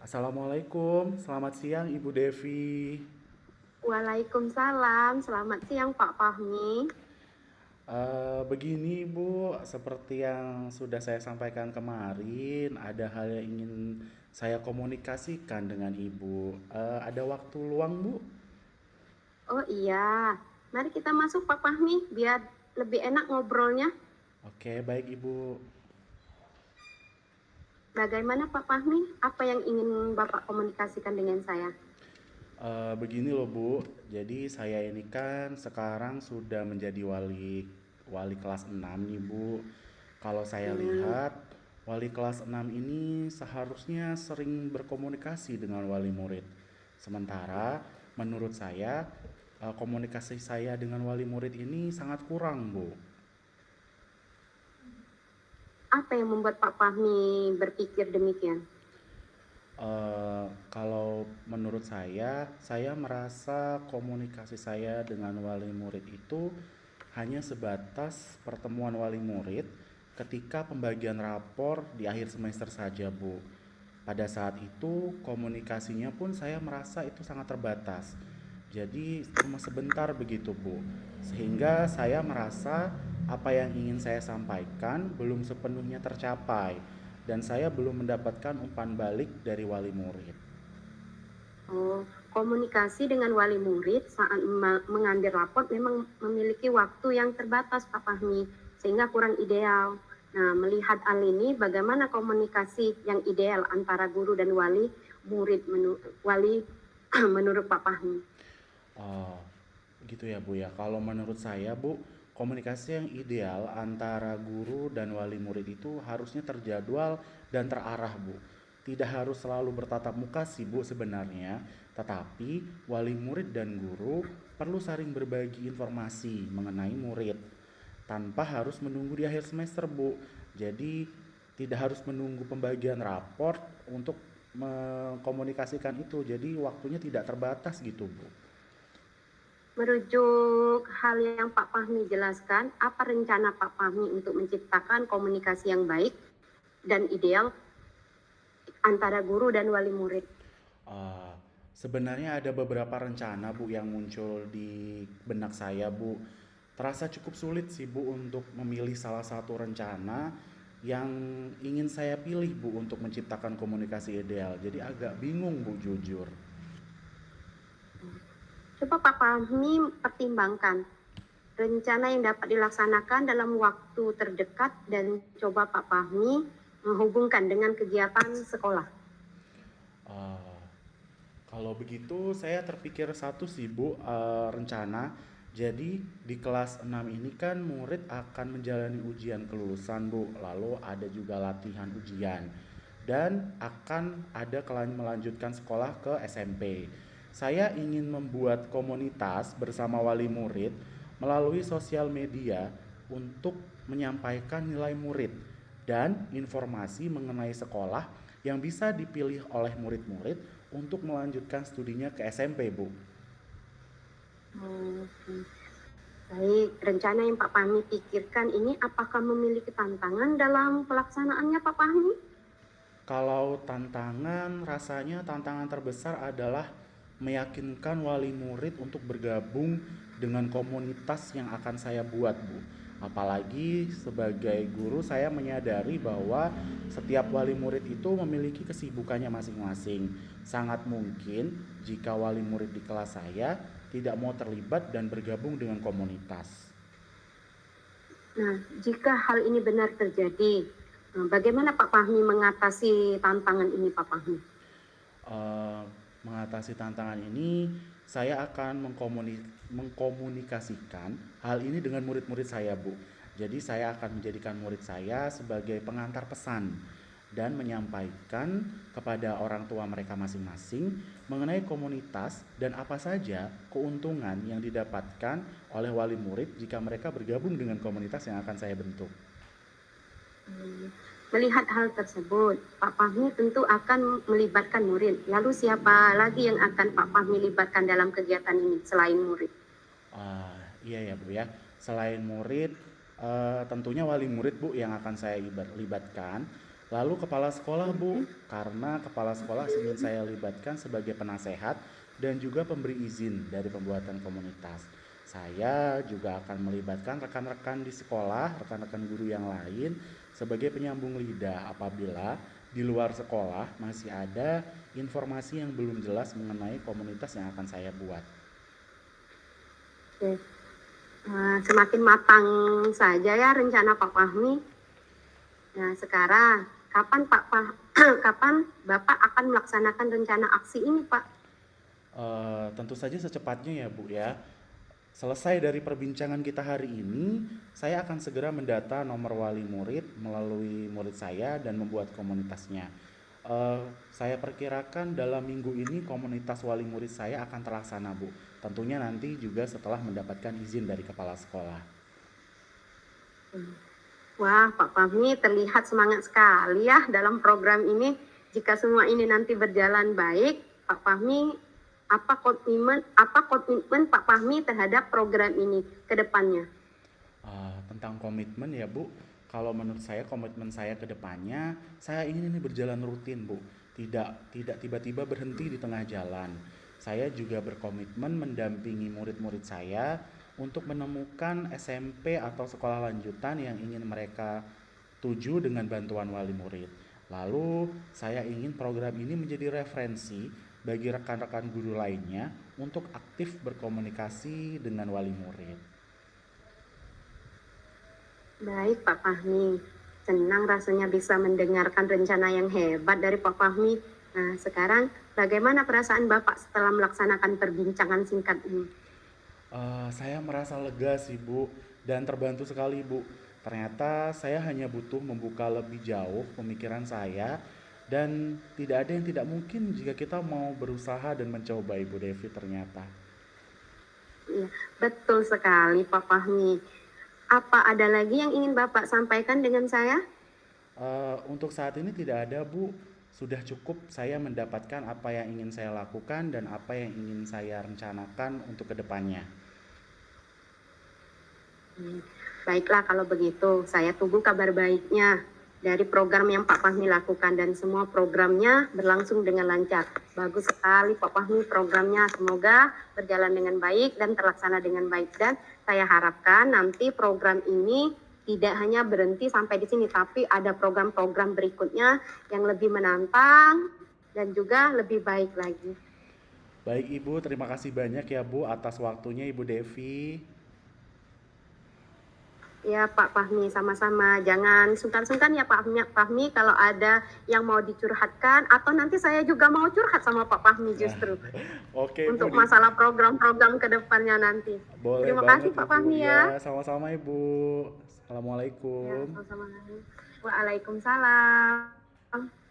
Assalamualaikum, selamat siang Ibu Devi. Waalaikumsalam, selamat siang Pak Fahmi. Begini Bu, seperti yang sudah saya sampaikan kemarin, ada hal yang ingin saya komunikasikan dengan Ibu. Ada waktu luang Bu? Oh iya, mari kita masuk Pak Fahmi biar lebih enak ngobrolnya. Oke, baik Ibu. Bagaimana Pak Fahmi? Apa yang ingin Bapak komunikasikan dengan saya? Begini loh Bu, jadi saya ini kan sekarang sudah menjadi wali wali kelas 6 nih Bu. Kalau saya Hmm, lihat wali kelas 6 ini seharusnya sering berkomunikasi dengan wali murid. Sementara menurut saya komunikasi saya dengan wali murid ini sangat kurang Bu. apa yang membuat Pak Fahmi berpikir demikian? Kalau menurut saya merasa komunikasi saya dengan wali murid itu hanya sebatas pertemuan wali murid ketika pembagian rapor di akhir semester saja, Bu. Pada saat itu komunikasinya pun saya merasa itu sangat terbatas. Jadi cuma sebentar begitu, Bu. Sehingga saya merasa apa yang ingin saya sampaikan belum sepenuhnya tercapai dan saya belum mendapatkan umpan balik dari wali murid. Oh, komunikasi dengan wali murid saat mengambil raport memang memiliki waktu yang terbatas Pak Fahmi, sehingga kurang ideal. Nah, melihat hal ini, bagaimana komunikasi yang ideal antara guru dan wali murid wali menurut Pak Fahmi? Oh, gitu ya Bu ya. Kalau menurut saya Bu, komunikasi yang ideal antara guru dan wali murid itu harusnya terjadwal dan terarah Bu. Tidak harus selalu bertatap muka sih Bu sebenarnya, tetapi wali murid dan guru perlu saling berbagi informasi mengenai murid tanpa harus menunggu di akhir semester Bu. Jadi tidak harus menunggu pembagian raport untuk mengkomunikasikan itu. Jadi waktunya tidak terbatas gitu Bu. Merujuk hal yang Pak Fahmi jelaskan, apa rencana Pak Fahmi untuk menciptakan komunikasi yang baik dan ideal antara guru dan wali murid? Uh, Sebenarnya ada beberapa rencana Bu yang muncul di benak saya Bu. Terasa cukup sulit sih Bu untuk memilih salah satu rencana yang ingin saya pilih Bu untuk menciptakan komunikasi ideal. Jadi agak bingung Bu jujur. Coba Pak Fahmi pertimbangkan rencana yang dapat dilaksanakan dalam waktu terdekat dan coba Pak Fahmi menghubungkan dengan kegiatan sekolah. Uh, Kalau begitu saya terpikir satu sih Bu, rencana. Jadi di kelas 6 ini kan murid akan menjalani ujian kelulusan Bu, lalu ada juga latihan ujian. Dan akan ada melanjutkan sekolah ke SMP. Saya ingin membuat komunitas bersama wali murid melalui sosial media untuk menyampaikan nilai murid dan informasi mengenai sekolah yang bisa dipilih oleh murid-murid untuk melanjutkan studinya ke SMP, Bu. Hmm, baik, rencana yang Pak Fahmi pikirkan ini apakah memiliki tantangan dalam pelaksanaannya Pak Fahmi? Kalau rasanya tantangan terbesar adalah meyakinkan wali murid untuk bergabung dengan komunitas yang akan saya buat, Bu. Apalagi sebagai guru saya menyadari bahwa setiap wali murid itu memiliki kesibukannya masing-masing. Sangat mungkin jika wali murid di kelas saya tidak mau terlibat dan bergabung dengan komunitas. Nah, jika hal ini benar terjadi, bagaimana Pak Fahmi mengatasi tantangan ini Pak Fahmi? eh, Mengatasi tantangan ini, saya akan mengkomunikasikan hal ini dengan murid-murid saya, Bu. Jadi saya akan menjadikan murid saya sebagai pengantar pesan dan menyampaikan kepada orang tua mereka masing-masing mengenai komunitas dan apa saja keuntungan yang didapatkan oleh wali murid jika mereka bergabung dengan komunitas yang akan saya bentuk. Melihat hal tersebut, Pak Fahmi tentu akan melibatkan murid. Lalu siapa lagi yang akan Pak Fahmi libatkan dalam kegiatan ini selain murid? Iya ya Bu ya. Selain murid, tentunya wali murid Bu yang akan saya libatkan. Lalu kepala sekolah Bu, Mhm. karena kepala sekolah ingin saya libatkan sebagai penasehat dan juga pemberi izin dari pembuatan komunitas. Saya juga akan melibatkan rekan-rekan di sekolah, rekan-rekan guru yang lain sebagai penyambung lidah apabila di luar sekolah masih ada informasi yang belum jelas mengenai komunitas yang akan saya buat. Oke. Semakin matang saja ya rencana Pak Fahmi. Nah, sekarang kapan kapan Bapak akan melaksanakan rencana aksi ini, Pak? Tentu saja secepatnya ya Bu ya. Selesai dari perbincangan kita hari ini, saya akan segera mendata nomor wali murid melalui murid saya dan membuat komunitasnya. Eh, saya perkirakan dalam minggu ini komunitas wali murid saya akan terlaksana, Bu. Tentunya nanti juga setelah mendapatkan izin dari kepala sekolah. Wah, Pak Fahmi terlihat semangat sekali ya dalam program ini. Jika semua ini nanti berjalan baik, Pak Fahmi, apa komitmen Pak Fahmi terhadap program ini ke depannya? Tentang komitmen ya Bu, kalau menurut saya komitmen saya ke depannya, saya ingin ini berjalan rutin Bu, tidak tiba-tiba berhenti di tengah jalan. Saya juga berkomitmen mendampingi murid-murid saya untuk menemukan SMP atau sekolah lanjutan yang ingin mereka tuju dengan bantuan wali murid. Lalu saya ingin program ini menjadi referensi bagi rekan-rekan guru lainnya untuk aktif berkomunikasi dengan wali murid. Baik, Pak Fahmi. Senang rasanya bisa mendengarkan rencana yang hebat dari Pak Fahmi. Nah, sekarang bagaimana perasaan Bapak setelah melaksanakan perbincangan singkat ini? Saya merasa lega sih Bu, dan terbantu sekali Bu. Ternyata saya hanya butuh membuka lebih jauh pemikiran saya, dan tidak ada yang tidak mungkin jika kita mau berusaha dan mencoba Ibu Devi ternyata. Iya, betul sekali Pak Fahmi. Apa ada lagi yang ingin Bapak sampaikan dengan saya? Untuk saat ini tidak ada Bu, sudah cukup saya mendapatkan apa yang ingin saya lakukan dan apa yang ingin saya rencanakan untuk kedepannya. Baiklah kalau begitu, saya tunggu kabar baiknya dari program yang Pak Fahmi lakukan dan semua programnya berlangsung dengan lancar. Bagus sekali Pak Fahmi programnya, semoga berjalan dengan baik dan terlaksana dengan baik. Dan saya harapkan nanti program ini tidak hanya berhenti sampai di sini, tapi ada program-program berikutnya yang lebih menantang dan juga lebih baik lagi. Baik Ibu, terima kasih banyak ya Bu atas waktunya Ibu Devi. Ya Pak Fahmi, sama-sama. Jangan sungkan-sungkan ya Pak Fahmi kalau ada yang mau dicurhatkan atau nanti saya juga mau curhat sama Pak Fahmi Nah, justru oke Bu, untuk masalah program-program ke depannya nanti. boleh Terima banget kasih Pak Ibu. Fahmi Ya, ya. sama-sama Ibu. Ya, Assalamualaikum. sama-sama. Waalaikumsalam.